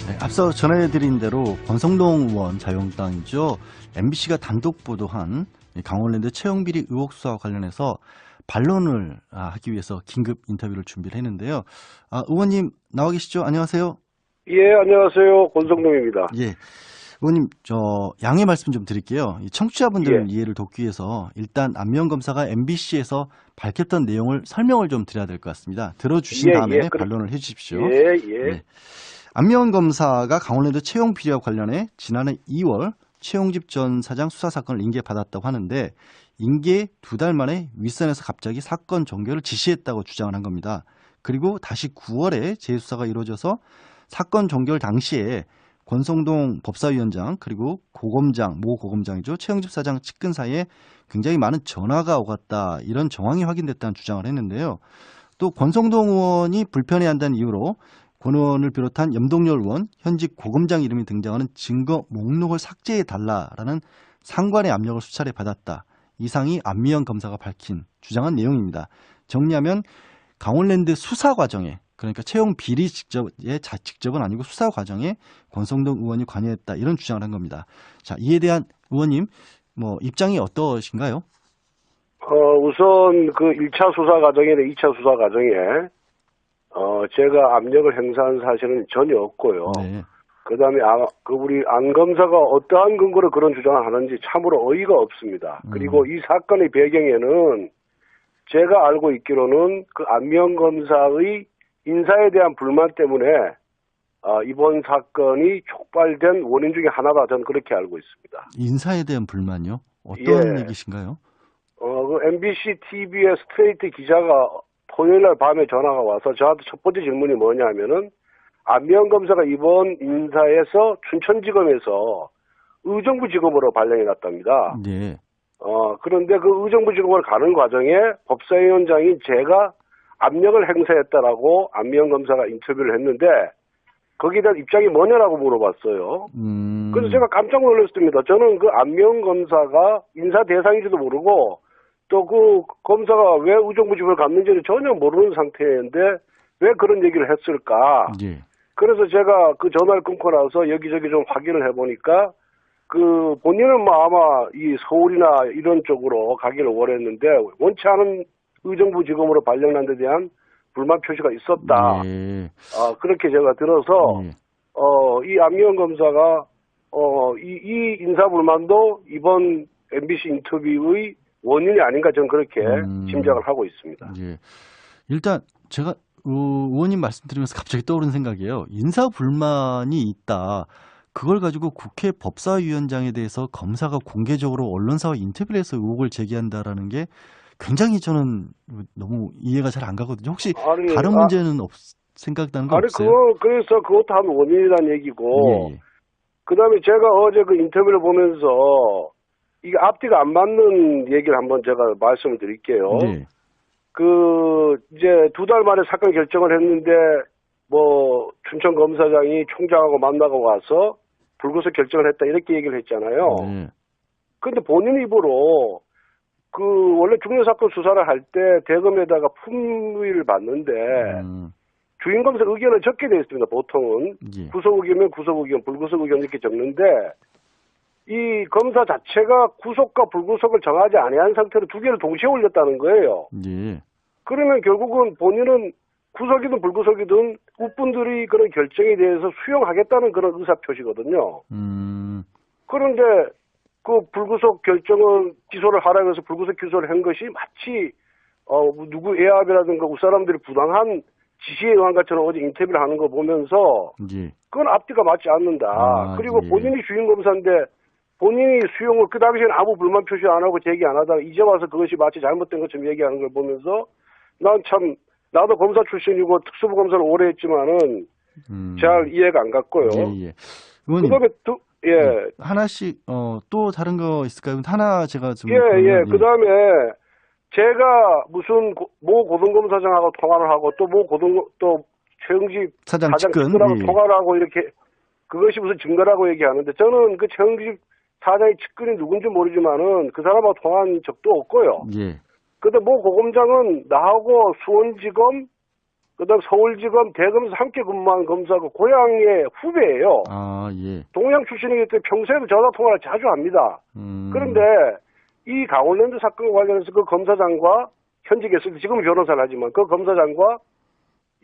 네, 앞서 전해드린 대로 권성동 의원 자유한국당이죠. MBC가 단독 보도한 강원랜드 채용비리 의혹 수사와 관련해서 반론을 하기 위해서 긴급 인터뷰를 준비를 했는데요. 의원님 나와 계시죠? 안녕하세요. 예, 안녕하세요. 권성동입니다. 예, 의원님 양해 말씀 좀 드릴게요. 청취자분들 예. 이해를 돕기 위해서 일단 안미영 검사가 MBC에서 밝혔던 내용을 설명을 좀 드려야 될 것 같습니다. 들어주신 다음에 반론을 해주십시오. 예, 예. 네. 안미영 검사가 강원랜드 채용 비리와 관련해 지난해 2월 최용집 전 사장 수사 사건을 인계받았다고 하는데 인계 2달 만에 윗선에서 갑자기 사건 종결을 지시했다고 주장을 한 겁니다. 그리고 다시 9월에 재수사가 이루어져서 사건 종결 당시에 권성동 법사위원장 그리고 모 고검장이죠. 최용집 사장 측근 사이에 굉장히 많은 전화가 오갔다. 이런 정황이 확인됐다는 주장을 했는데요. 또 권성동 의원이 불편해한다는 이유로 권 의원을 비롯한 염동열 의원, 현직 고검장 이름이 등장하는 증거 목록을 삭제해달라라는 상관의 압력을 수차례 받았다. 이상이 안미영 검사가 밝힌 주장한 내용입니다. 정리하면 강원랜드 수사 과정에 그러니까 채용 비리 직접은 아니고 수사 과정에 권성동 의원이 관여했다. 이런 주장을 한 겁니다. 자, 이에 대한 의원님 입장이 어떠신가요? 우선 그 1차 수사 과정이나 2차 수사 과정에 제가 압력을 행사한 사실은 전혀 없고요. 네. 그다음에 우리 안 검사가 어떠한 근거로 그런 주장을 하는지 참으로 어이가 없습니다. 그리고 이 사건의 배경에는 제가 알고 있기로는 그 안미영 검사의 인사에 대한 불만 때문에 이번 사건이 촉발된 원인 중에 하나다 저는 그렇게 알고 있습니다. 인사에 대한 불만요? 어떤 예. 얘기신가요? 그 MBC TV의 스트레이트 기자가 토요일 날 밤에 전화가 와서 저한테 첫 번째 질문이 뭐냐면은 안미영 검사가 이번 인사에서 춘천지검에서 의정부 지검으로 발령이 났답니다. 네. 그런데 그 의정부 지검으로 가는 과정에 법사위원장인 제가 압력을 행사했다라고 안미영 검사가 인터뷰를 했는데 거기에 대한 입장이 뭐냐라고 물어봤어요. 그래서 제가 깜짝 놀랐습니다. 저는 그 안미영 검사가 인사 대상인지도 모르고 또 그 검사가 왜 의정부 지검을 갔는지는 전혀 모르는 상태인데 왜 그런 얘기를 했을까? 예. 그래서 제가 그 전화를 끊고 나서 여기저기 좀 확인을 해보니까 그 본인은 아마 이 서울이나 이런 쪽으로 가기를 원했는데 원치 않은 의정부 지검으로 발령난 데 대한 불만 표시가 있었다. 예. 그렇게 제가 들어서 이 안미영 검사가 이 인사 불만도 이번 MBC 인터뷰의 원인이 아닌가 저는 그렇게 짐작을 하고 있습니다. 예. 일단 제가 의원님 말씀드리면서 갑자기 떠오른 생각이에요. 인사 불만이 있다. 그걸 가지고 국회 법사위원장에 대해서 검사가 공개적으로 언론사와 인터뷰를 해서 의혹을 제기한다라는 게 굉장히 저는 너무 이해가 잘 안 가거든요. 혹시 다른 문제는 생각나는 거 없어요? 그래서 그것도 한 원인이라는 얘기고, 예. 그 다음에 제가 어제 그 인터뷰를 보면서 이게 앞뒤가 안 맞는 얘기를 한번 제가 말씀을 드릴게요. 네. 이제 2달 만에 사건 결정을 했는데, 춘천 검사장이 총장하고 만나고 와서 불구속 결정을 했다, 이렇게 얘기를 했잖아요. 네. 근데 본인 입으로, 원래 중요사건 수사를 할 때 대검에다가 품위를 받는데, 주임검사 의견을 적게 되어 있습니다, 보통은. 예. 구속 의견이면 구속 의견, 불구속 의견 이렇게 적는데, 이 검사 자체가 구속과 불구속을 정하지 아니한 상태로 두 개를 동시에 올렸다는 거예요. 예. 그러면 결국은 본인은 구속이든 불구속이든 국분들이 그런 결정에 대해서 수용하겠다는 그런 의사표시거든요. 그런데 그 불구속 결정을 기소를 하라고 해서 불구속 기소를 한 것이 마치 누구 애압이라든가 윗사람들이 부당한 지시에 의한 것처럼 어제 인터뷰를 하는 거 보면서 예. 그건 앞뒤가 맞지 않는다. 그리고 예. 본인이 주임검사인데 본인이 수용을 그 당시에는 아무 불만 표시 안 하고 제기 안 하다가 이제 와서 그것이 마치 잘못된 것처럼 얘기하는 걸 보면서 나도 검사 출신이고 특수부 검사를 오래 했지만은 잘 이해가 안 갔고요. 예. 의원님. 그다음에 하나씩 또 다른 거 있을까요? 하나 제가 좀 그다음에 제가 무슨 모 고등검사장하고 통화를 하고 또 최영집 사장 측근하고 통화를 하고 이렇게 그것이 무슨 증거라고 얘기하는데 저는 그 최영집 사장의 측근이 누군지 모르지만은 그 사람하고 통화한 적도 없고요. 예. 근데 모 고검장은 나하고 수원지검 그다음 서울지검 대검에서 함께 근무한 검사가 고향의 후배예요. 아, 예. 동양 출신이기 때문에 평소에도 전화 통화를 자주 합니다. 그런데 이 강원랜드 사건과 관련해서 그 검사장과 현직에 있을 때 지금 변호사를 하지만 그 검사장과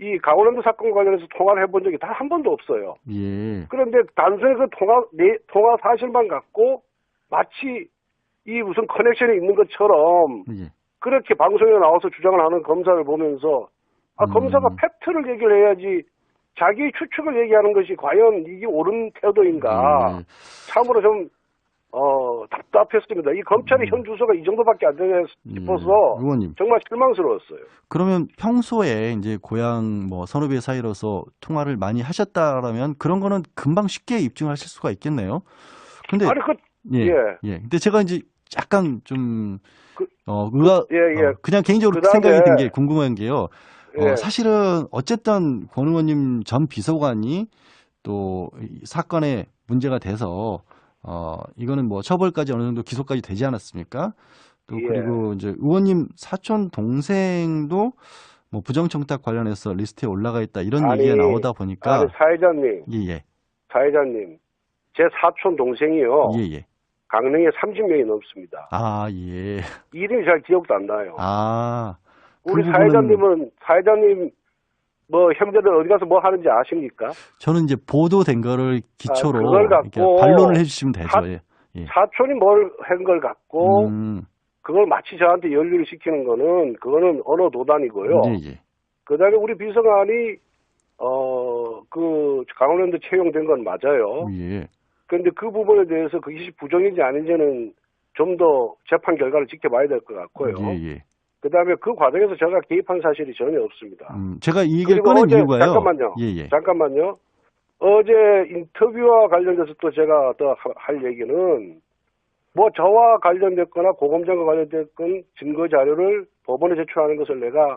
이 강원랜드 사건과 관련해서 통화를 해본 적이 단 한 번도 없어요. 예. 그런데 단순히 그 통화 사실만 갖고 마치 이 무슨 커넥션이 있는 것처럼 예. 그렇게 방송에 나와서 주장을 하는 검사를 보면서 검사가 팩트를 얘기를 해야지 자기 추측을 얘기하는 것이 과연 이게 옳은 태도인가. 참으로 좀 답답했습니다. 이 검찰의 현 주소가 이 정도밖에 안 되나 싶어서 의원님. 정말 실망스러웠어요. 그러면 평소에 이제 고향 뭐 선후배 사이로서 통화를 많이 하셨다라면 그런 거는 금방 쉽게 입증하실 수가 있겠네요. 근데 아니 예. 근데 제가 이제 약간 좀 예. 그냥 개인적으로 그다음에, 생각이 든 게 궁금한 게요. 예. 사실은 어쨌든 권 의원님 전 비서관이 또 이 사건에 문제가 돼서 이거는 뭐 처벌까지 어느 정도 기소까지 되지 않았습니까? 또 예. 그리고 이제 의원님 사촌 동생도 뭐 부정청탁 관련해서 리스트에 올라가 있다 이런 얘기가 나오다 보니까 사회자님, 예. 사회자님, 제 사촌 동생이요. 예. 강릉에 30명이 넘습니다. 아, 예. 이름이 잘 기억도 안 나요. 아. 우리 그 사회자님 뭐 형제들 어디 가서 뭐 하는지 아십니까? 저는 이제 보도된 거를 기초로 그걸 갖고 이렇게 반론을 해주시면 되죠. 예. 사촌이 뭘 한 걸 갖고 그걸 마치 저한테 연루를 시키는 거는 그거는 언어 도단이고요. 예. 그다음에 우리 비서관이 그 강원랜드 채용된 건 맞아요. 예. 그런데 그 부분에 대해서 그것이 부정인지 아닌지는 좀 더 재판 결과를 지켜봐야 될 것 같고요. 예. 그다음에 그 과정에서 제가 개입한 사실이 전혀 없습니다. 제가 이 얘기를 꺼낸 이유가요. 잠깐만요. 어제 인터뷰와 관련돼서 또 제가 또 할 얘기는 뭐 저와 관련됐거나 고검장과 관련됐건 증거 자료를 법원에 제출하는 것을 내가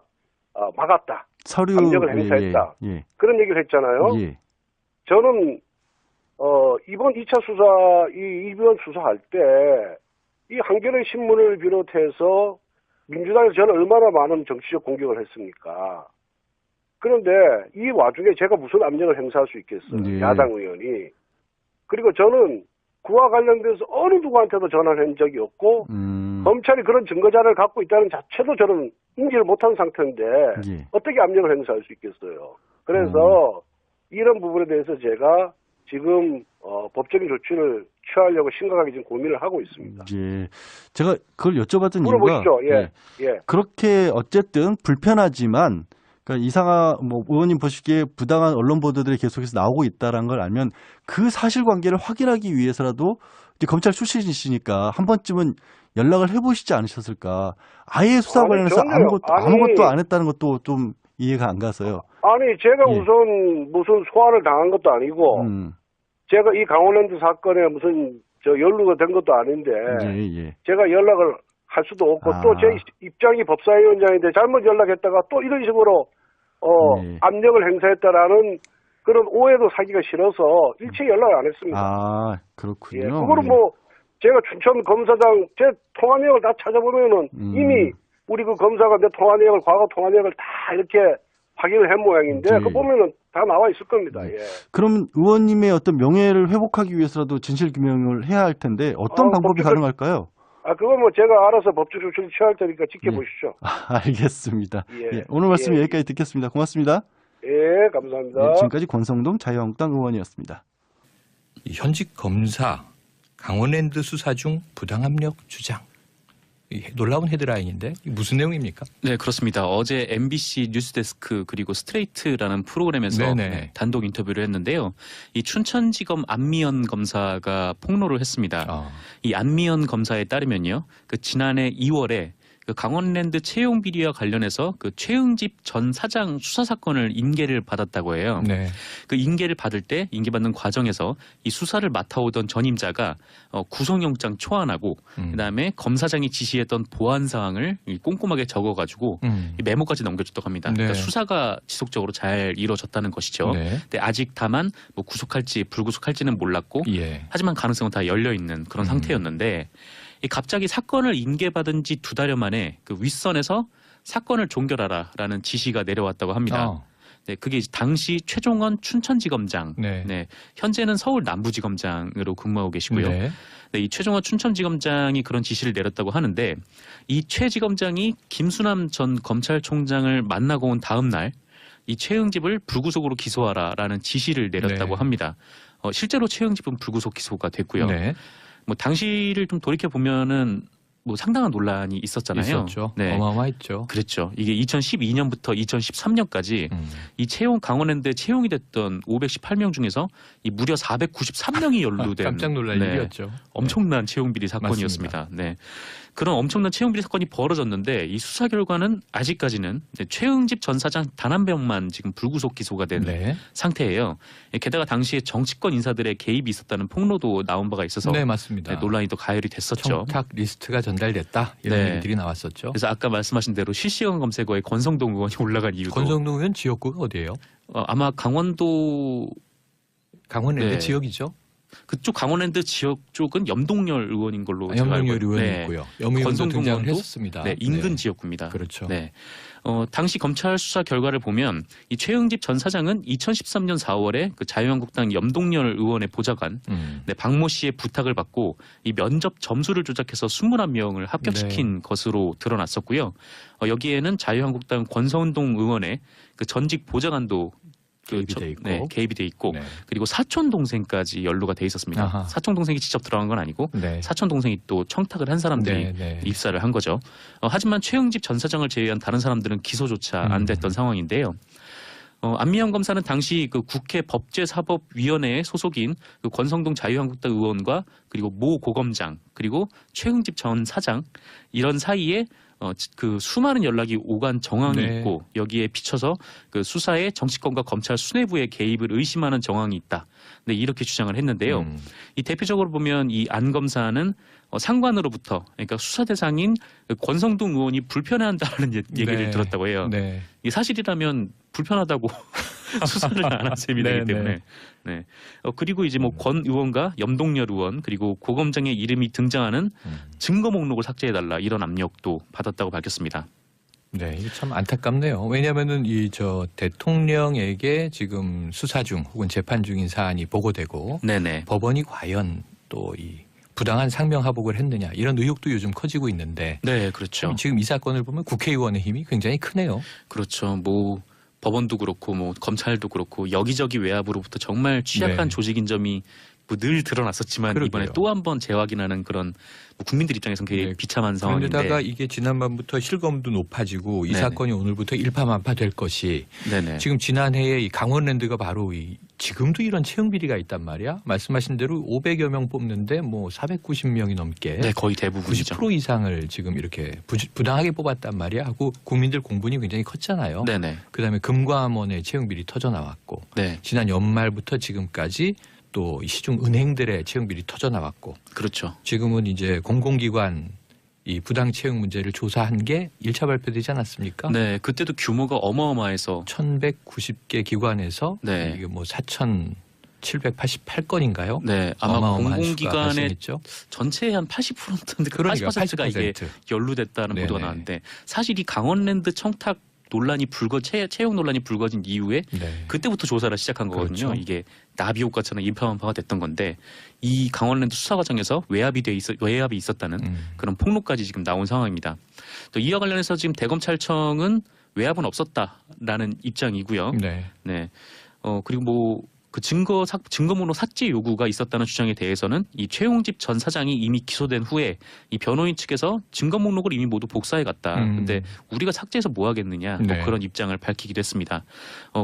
막았다. 서류 압력을 행사했다. 예. 그런 얘기를 했잖아요. 예. 저는 이번 2차 수사, 이번 수사할 때 이 한겨레 신문을 비롯해서 민주당에서 저는 얼마나 많은 정치적 공격을 했습니까? 그런데 이 와중에 제가 무슨 압력을 행사할 수 있겠어요? 예. 야당 의원이. 그리고 저는 그와 관련돼서 어느 누구한테도 전화를 한 적이 없고 검찰이 그런 증거자료를 갖고 있다는 자체도 저는 인지를 못한 상태인데 예. 어떻게 압력을 행사할 수 있겠어요? 그래서 이런 부분에 대해서 제가 지금 법적인 조치를 취하려고 심각하게 지금 고민을 하고 있습니다. 예. 제가 그걸 여쭤봤던 물어보시죠. 이유가 예. 그렇게 어쨌든 불편하지만 그러니까 뭐 의원님 보시기에 부당한 언론 보도들이 계속해서 나오고 있다는 걸 알면 그 사실관계를 확인하기 위해서라도 이제 검찰 출신이시니까 한 번쯤은 연락을 해보시지 않으셨을까? 아예 수사 관련해서 아무것도 안 했다는 것도 좀 이해가 안 가서요. 아니 제가 우선 무슨 소환을 당한 것도 아니고 제가 이 강원랜드 사건에 무슨 연루가 된 것도 아닌데 제가 연락을 할 수도 없고 또 제 입장이 법사위원장인데 잘못 연락했다가 또 이런 식으로 압력을 행사했다라는 그런 오해도 사기가 싫어서 일체 연락을 안 했습니다. 아, 그렇군요. 예, 그거는 뭐 제가 춘천 검사장 제 통화 내역을 다 찾아보면은 이미 우리 그 검사가 내 통화 내역을 과거 통화 내역을 다 이렇게 확인을 한 모양인데 그거 보면은 다 나와 있을 겁니다. 예. 그럼 의원님의 어떤 명예를 회복하기 위해서라도 진실 규명을 해야 할 텐데 어떤 방법이 가능할까요? 그건 뭐 제가 알아서 법적 조치를 취할 테니까 지켜보시죠. 알겠습니다. 오늘 말씀 여기까지 듣겠습니다. 고맙습니다. 예, 감사합니다. 지금까지 권성동 자유한국당 의원이었습니다. 현직 검사 강원랜드 수사 중 부당압력 주장. 놀라운 헤드라인인데 무슨 내용입니까? 네, 그렇습니다. 어제 MBC 뉴스데스크 그리고 스트레이트라는 프로그램에서 단독 인터뷰를 했는데요. 이 춘천지검 안미연 검사가 폭로를 했습니다. 이 안미연 검사에 따르면요, 그 지난해 2월에 그 강원랜드 채용 비리와 관련해서 그 최응집 전 사장 수사 사건을 인계를 받았다고 해요. 그 인계를 받을 때 인계받는 과정에서 이 수사를 맡아오던 전임자가 구속영장 초안하고 그다음에 검사장이 지시했던 보안 사항을 꼼꼼하게 적어가지고 이 메모까지 넘겨줬다고 합니다. 그러니까 수사가 지속적으로 잘 이루어졌다는 것이죠. 근데 아직 다만 뭐 구속할지 불구속할지는 몰랐고 하지만 가능성은 다 열려 있는 그런 상태였는데. 갑자기 사건을 인계받은 지 2달여 만에 그 윗선에서 사건을 종결하라라는 지시가 내려왔다고 합니다. 네, 그게 당시 최종원 춘천지검장, 네. 네, 현재는 서울 남부지검장으로 근무하고 계시고요. 네. 네, 이 최종원 춘천지검장이 그런 지시를 내렸다고 하는데 이 최 지검장이 김수남 전 검찰총장을 만나고 온 다음 날 이 최응집을 불구속으로 기소하라라는 지시를 내렸다고 네. 합니다. 실제로 최응집은 불구속 기소가 됐고요. 네. 뭐 당시를 좀 돌이켜 보면은 뭐 상당한 논란이 있었잖아요. 있었죠. 네. 어마어마했죠. 그랬죠. 이게 2012년부터 2013년까지 이 채용 강원랜드에 채용이 됐던 518명 중에서 이 무려 493명이 연루된 깜짝 놀랄 네, 일이었죠. 엄청난 채용 비리 사건이었습니다. 네. 그런 엄청난 채용 비리 사건이 벌어졌는데 이 수사 결과는 아직까지는 최응집 전 사장 단 한 명만 지금 불구속 기소가 된 네. 상태예요. 게다가 당시에 정치권 인사들의 개입이 있었다는 폭로도 나온 바가 있어서 네, 맞습니다. 네, 논란이 또 가열이 됐었죠. 청탁 리스트가 전달됐다 이런 네. 얘기들이 나왔었죠. 그래서 아까 말씀하신 대로 실시간 검색어에 권성동 의원이 올라간 이유도 권성동 의원 지역구가 어디예요? 아마 강원도 강원랜드 네. 지역이죠. 그쪽 강원랜드 지역 쪽은 염동열 의원인 걸로 제가 염동열 알고 의원이 네. 있고요. 염 의원도 권성동 등장을 의원도 했었습니다. 네, 인근 네. 지역구입니다. 그렇죠. 네. 당시 검찰 수사 결과를 보면 이 최응집 전 사장은 2013년 4월에 그 자유한국당 염동열 의원의 보좌관 네, 박모 씨의 부탁을 받고 이 면접 점수를 조작해서 21명을 합격시킨 네. 것으로 드러났었고요. 여기에는 자유한국당 권성동 의원의 그 전직 보좌관도 개입이 돼 있고. 네, 개입이 돼 있고 네. 그리고 사촌 동생까지 연루가 돼 있었습니다. 아하. 사촌 동생이 직접 들어간 건 아니고 네. 사촌 동생이 또 청탁을 한 사람들이 네, 네. 입사를 한 거죠. 하지만 최응집 전 사장을 제외한 다른 사람들은 기소조차 안 됐던 상황인데요. 안미영 검사는 당시 그 국회 법제사법위원회의 소속인 그 권성동 자유한국당 의원과 그리고 모 고검장 그리고 최응집 전 사장 이런 사이에 그 수많은 연락이 오간 정황이 네. 있고 여기에 비춰서 그 수사에 정치권과 검찰 수뇌부의 개입을 의심하는 정황이 있다. 네, 이렇게 주장을 했는데요. 이 대표적으로 보면 이 안 검사는 상관으로부터 그러니까 수사 대상인 권성동 의원이 불편해한다는 얘기를 네. 들었다고 해요. 네. 이 사실이라면 불편하다고 수사를 안 한 셈이기 네, 때문에. 네. 그리고 이제 뭐 권 의원과 염동열 의원 그리고 고검장의 이름이 등장하는 증거 목록을 삭제해달라 이런 압력도 받았다고 밝혔습니다. 네, 이게 참 안타깝네요. 왜냐하면은 이 대통령에게 지금 수사 중 혹은 재판 중인 사안이 보고되고 네네. 법원이 과연 또 이 부당한 상명하복을 했느냐 이런 의혹도 요즘 커지고 있는데 네, 그렇죠. 지금 이 사건을 보면 국회의원의 힘이 굉장히 크네요. 그렇죠. 뭐 법원도 그렇고 뭐 검찰도 그렇고 여기저기 외압으로부터 정말 취약한 네. 조직인 점이 뭐 늘 드러났었지만 그러게요. 이번에 또 한 번 재확인하는 그런 뭐 국민들 입장에서는 굉장히 네. 비참한 상황인데. 그런데다가 이게 지난밤부터 실검도 높아지고 이 네네. 사건이 오늘부터 일파만파 될 것이 네네. 지금 지난해에 이 강원랜드가 바로 지금도 이런 채용 비리가 있단 말이야. 말씀하신 대로 500여 명 뽑는데 뭐 490명이 넘게 네, 거의 대부분이죠. 90% 이상을 지금 이렇게 부당하게 뽑았단 말이야 하고 국민들 공분이 굉장히 컸잖아요. 네네. 그다음에 금과원의 채용 비리 터져 나왔고 네, 지난 연말부터 지금까지 또 시중 은행들의 채용 비리 터져 나왔고 그렇죠. 지금은 이제 공공기관 이 부당 채용 문제를 조사한 게 1차 발표되지 않았습니까? 네, 그때도 규모가 어마어마해서 1190개 기관에서 네. 이게 뭐 4,788건인가요? 네, 아마 어마어마한 수가 공공기관의 발생했죠. 전체의 한 80%인데 그러니까 80%가 이게 80%. 연루됐다는 네네. 보도가 나왔는데 사실 이 강원랜드 청탁 논란이 채용 논란이 불거진 이후에 네. 그때부터 조사를 시작한 거거든요. 그렇죠. 이게 나비 효과처럼 일파만파가 됐던 건데 이 강원랜드 수사 과정에서 외압이 있었다는 그런 폭로까지 지금 나온 상황입니다. 또 이와 관련해서 지금 대검찰청은 외압은 없었다라는 입장이고요. 네. 네. 그리고 뭐 그 증거 목록 삭제 요구가 있었다는 주장에 대해서는 이 최용집 전 사장이 이미 기소된 후에 이 변호인 측에서 증거 목록을 이미 모두 복사해 갔다. 근데 우리가 삭제해서 뭐 하겠느냐. 네. 뭐 그런 입장을 밝히기도 했습니다.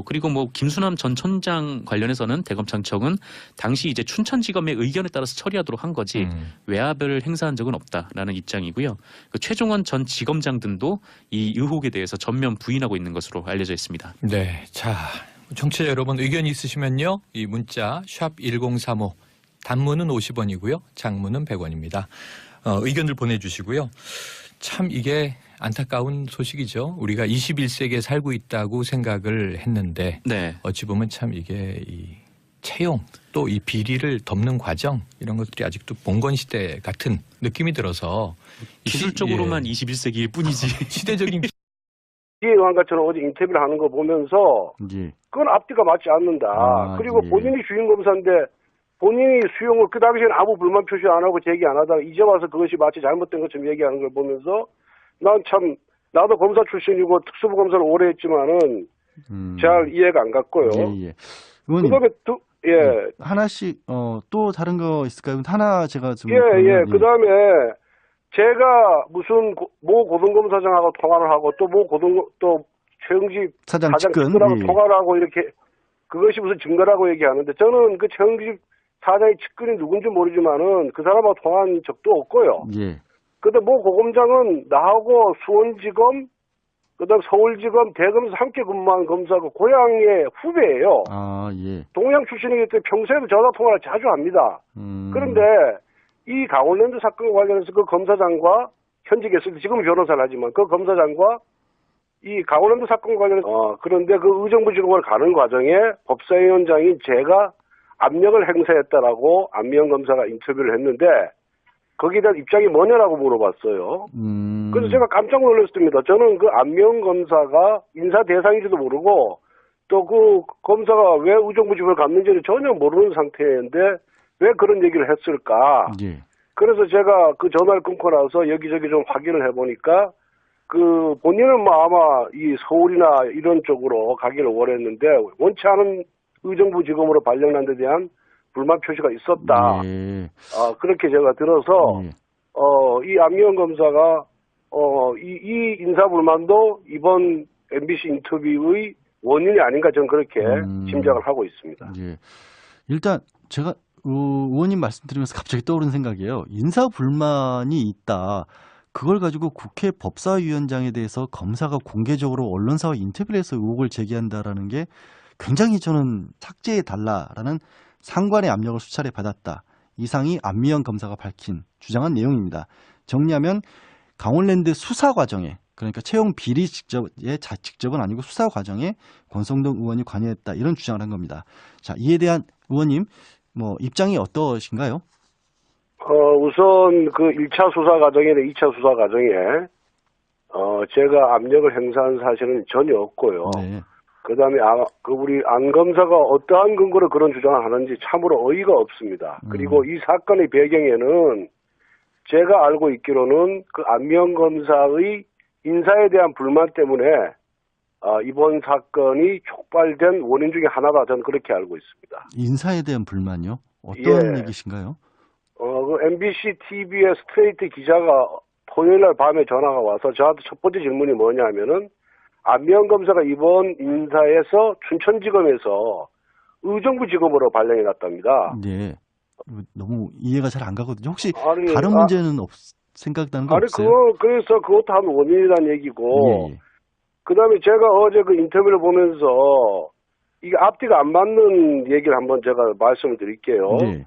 그리고 뭐 김수남 전 촌장 관련해서는 대검찰청은 당시 이제 춘천지검의 의견에 따라서 처리하도록 한 거지 외압을 행사한 적은 없다라는 입장이고요. 그 최종원 전 지검장 등도 이 의혹에 대해서 전면 부인하고 있는 것으로 알려져 있습니다. 네. 자, 청취자 여러분 의견 있으시면요. 이 문자 샵 1035 단문은 50원이고요. 장문은 100원입니다. 의견들 보내주시고요. 참 이게 안타까운 소식이죠. 우리가 21세기에 살고 있다고 생각을 했는데 네. 어찌 보면 참 이게 이 채용 또 이 비리를 덮는 과정 이런 것들이 아직도 봉건 시대 같은 느낌이 들어서 기술적으로만 예, 21세기일 뿐이지. 시대적인 의원과처럼 어제 인터뷰를 하는 거 보면서 예. 그건 앞뒤가 맞지 않는다. 그리고 예. 본인이 주임 검사인데 본인이 수용을 그 당시에는 아무 불만 표시 안 하고 제기 안 하다가 이제 와서 그것이 마치 잘못된 것처럼 얘기하는 걸 보면서 나도 검사 출신이고 특수부 검사를 오래 했지만은 잘 이해가 안 갔고요. 예, 예. 의원님, 그다음에 예. 하나씩 또 다른 거 있을까요? 하나 제가 좀 예. 그다음에 제가 무슨 모 고등검사장하고 통화를 하고 또 또 최영집 사장 측근하고 측근, 통화를 하고 이렇게 그것이 무슨 증거라고 얘기하는데 저는 그 최영집 사장의 측근이 누군지 모르지만은 그 사람하고 통화한 적도 없고요. 예. 근데 모 고검장은 나하고 수원지검 그다음 서울지검 대검사 함께 근무한 검사가 고향의 후배예요. 아, 예. 동양 출신이기 때문에 평소에도 전화 통화를 자주 합니다. 그런데 이 강원랜드 사건과 관련해서 그 검사장과 현직에 있을 때 지금은 변호사를 하지만 그 검사장과 이 강원랜드 사건과 관련해서 그런데 그 의정부 지검을 가는 과정에 법사위원장인 제가 압력을 행사했다라고 안미영 검사가 인터뷰를 했는데 거기에 대한 입장이 뭐냐라고 물어봤어요. 그래서 제가 깜짝 놀랐습니다. 저는 그 안미영 검사가 인사 대상인지도 모르고 또 그 검사가 왜 의정부 지검을 갔는지를 전혀 모르는 상태인데 왜 그런 얘기를 했을까? 예. 그래서 제가 그 전화를 끊고 나서 여기저기 좀 확인을 해보니까 그 본인은 뭐 아마 이 서울이나 이런 쪽으로 가기를 원했는데 원치 않은 의정부 지검으로 발령난 데 대한 불만 표시가 있었다. 예. 그렇게 제가 들어서 예. 이 안미영 검사가 이 인사 불만도 이번 MBC 인터뷰의 원인이 아닌가 저는 그렇게 짐작을 하고 있습니다. 예. 일단 제가 의원님 말씀드리면서 갑자기 떠오른 생각이에요. 인사 불만이 있다. 그걸 가지고 국회 법사위원장에 대해서 검사가 공개적으로 언론사와 인터뷰를 해서 의혹을 제기한다라는 게 굉장히 저는 삭제해달라라는 상관의 압력을 수차례 받았다. 이상이 안미영 검사가 밝힌 주장한 내용입니다. 정리하면 강원랜드 수사 과정에 그러니까 채용 비리 직접은 아니고 수사 과정에 권성동 의원이 관여했다 이런 주장을 한 겁니다. 자, 이에 대한 의원님 뭐 입장이 어떠신가요? 우선 그 1차 수사 과정이나 2차 수사 과정에 제가 압력을 행사한 사실은 전혀 없고요. 네. 그다음에 우리 안 검사가 어떠한 근거로 그런 주장을 하는지 참으로 어이가 없습니다. 그리고 이 사건의 배경에는 제가 알고 있기로는 그 안미영 검사의 인사에 대한 불만 때문에 이번 사건이 촉발된 원인 중에 하나다 저는 그렇게 알고 있습니다. 인사에 대한 불만이요? 어떤 얘기신가요? 그 MBC TV의 스트레이트 기자가 토요일 날 밤에 전화가 와서 저한테 첫 번째 질문이 뭐냐면은 안미영 검사가 이번 인사에서 춘천지검에서 의정부 지검으로 발령이 났답니다. 네. 너무 이해가 잘 안 가거든요. 혹시 다른 문제는 생각나는 거 없어요? 그래서 그것도 한 원인이라는 얘기고, 예. 그 다음에 제가 어제 그 인터뷰를 보면서 이게 앞뒤가 안 맞는 얘기를 한번 제가 말씀을 드릴게요. 네.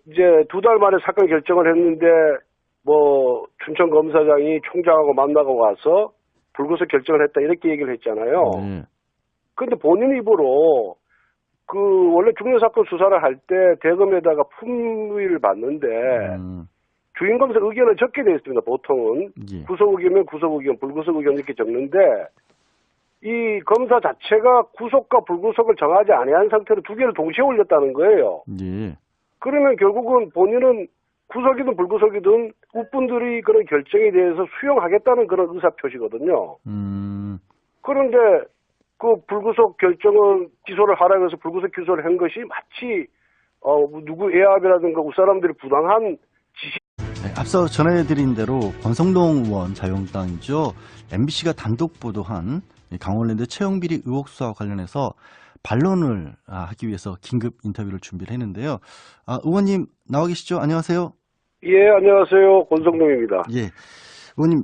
이제 2달 만에 사건 결정을 했는데, 춘천 검사장이 총장하고 만나고 와서 불구속 결정을 했다, 이렇게 얘기를 했잖아요. 네. 근데 본인 입으로, 원래 중요사건 수사를 할 때 대검에다가 품위를 받는데, 주임검사 의견을 적게 되어 있습니다, 보통은. 예. 구속 의견이면 구속 의견, 불구속 의견 이렇게 적는데, 이 검사 자체가 구속과 불구속을 정하지 아니한 상태로 두 개를 동시에 올렸다는 거예요. 예. 그러면 결국은 본인은 구속이든 불구속이든 우분들이 그런 결정에 대해서 수용하겠다는 그런 의사표시거든요. 그런데 그 불구속 결정을 기소를 하라고 해서 불구속 기소를 한 것이 마치 누구 애압이라든가 윗사람들이 부당한 지시. 네, 앞서 전해드린 대로 권성동 의원 자유한국당이죠. MBC가 단독 보도한 강원랜드 채용비리 의혹 수사와 관련해서 반론을 하기 위해서 긴급 인터뷰를 준비를 했는데요. 의원님 나와 계시죠? 안녕하세요. 예, 안녕하세요. 권성동입니다. 예. 의원님,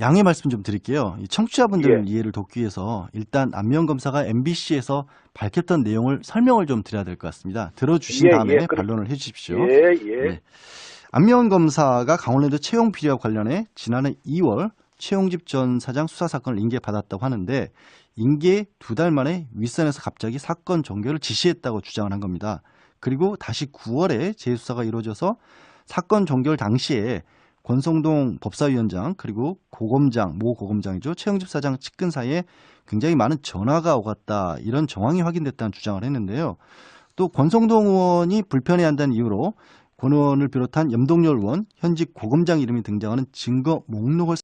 양해 말씀 좀 드릴게요. 이 청취자분들 예. 이해를 돕기 위해서 일단 안미영 검사가 MBC에서 밝혔던 내용을 설명을 좀 드려야 될 것 같습니다. 들어주신 다음에 반론을 해주십시오. 예. 네. 안미영 검사가 강원랜드 채용 비리와 관련해 지난해 2월 최용집 전 사장 수사 사건을 인계받았다고 하는데 인계 2달 만에 윗선에서 갑자기 사건 종결을 지시했다고 주장을 한 겁니다. 그리고 다시 9월에 재수사가 이루어져서 사건 종결 당시에 권성동 법사위원장 그리고 고검장, 모 고검장이죠. 최영집 사장 측근 사이에 굉장히 많은 전화가 오갔다. 이런 정황이 확인됐다는 주장을 했는데요. 또 권성동 의원이 불편해한다는 이유로 권 의원을 비롯한 염동열 의원, 현직 고검장 이름이 등장하는 증거 목록을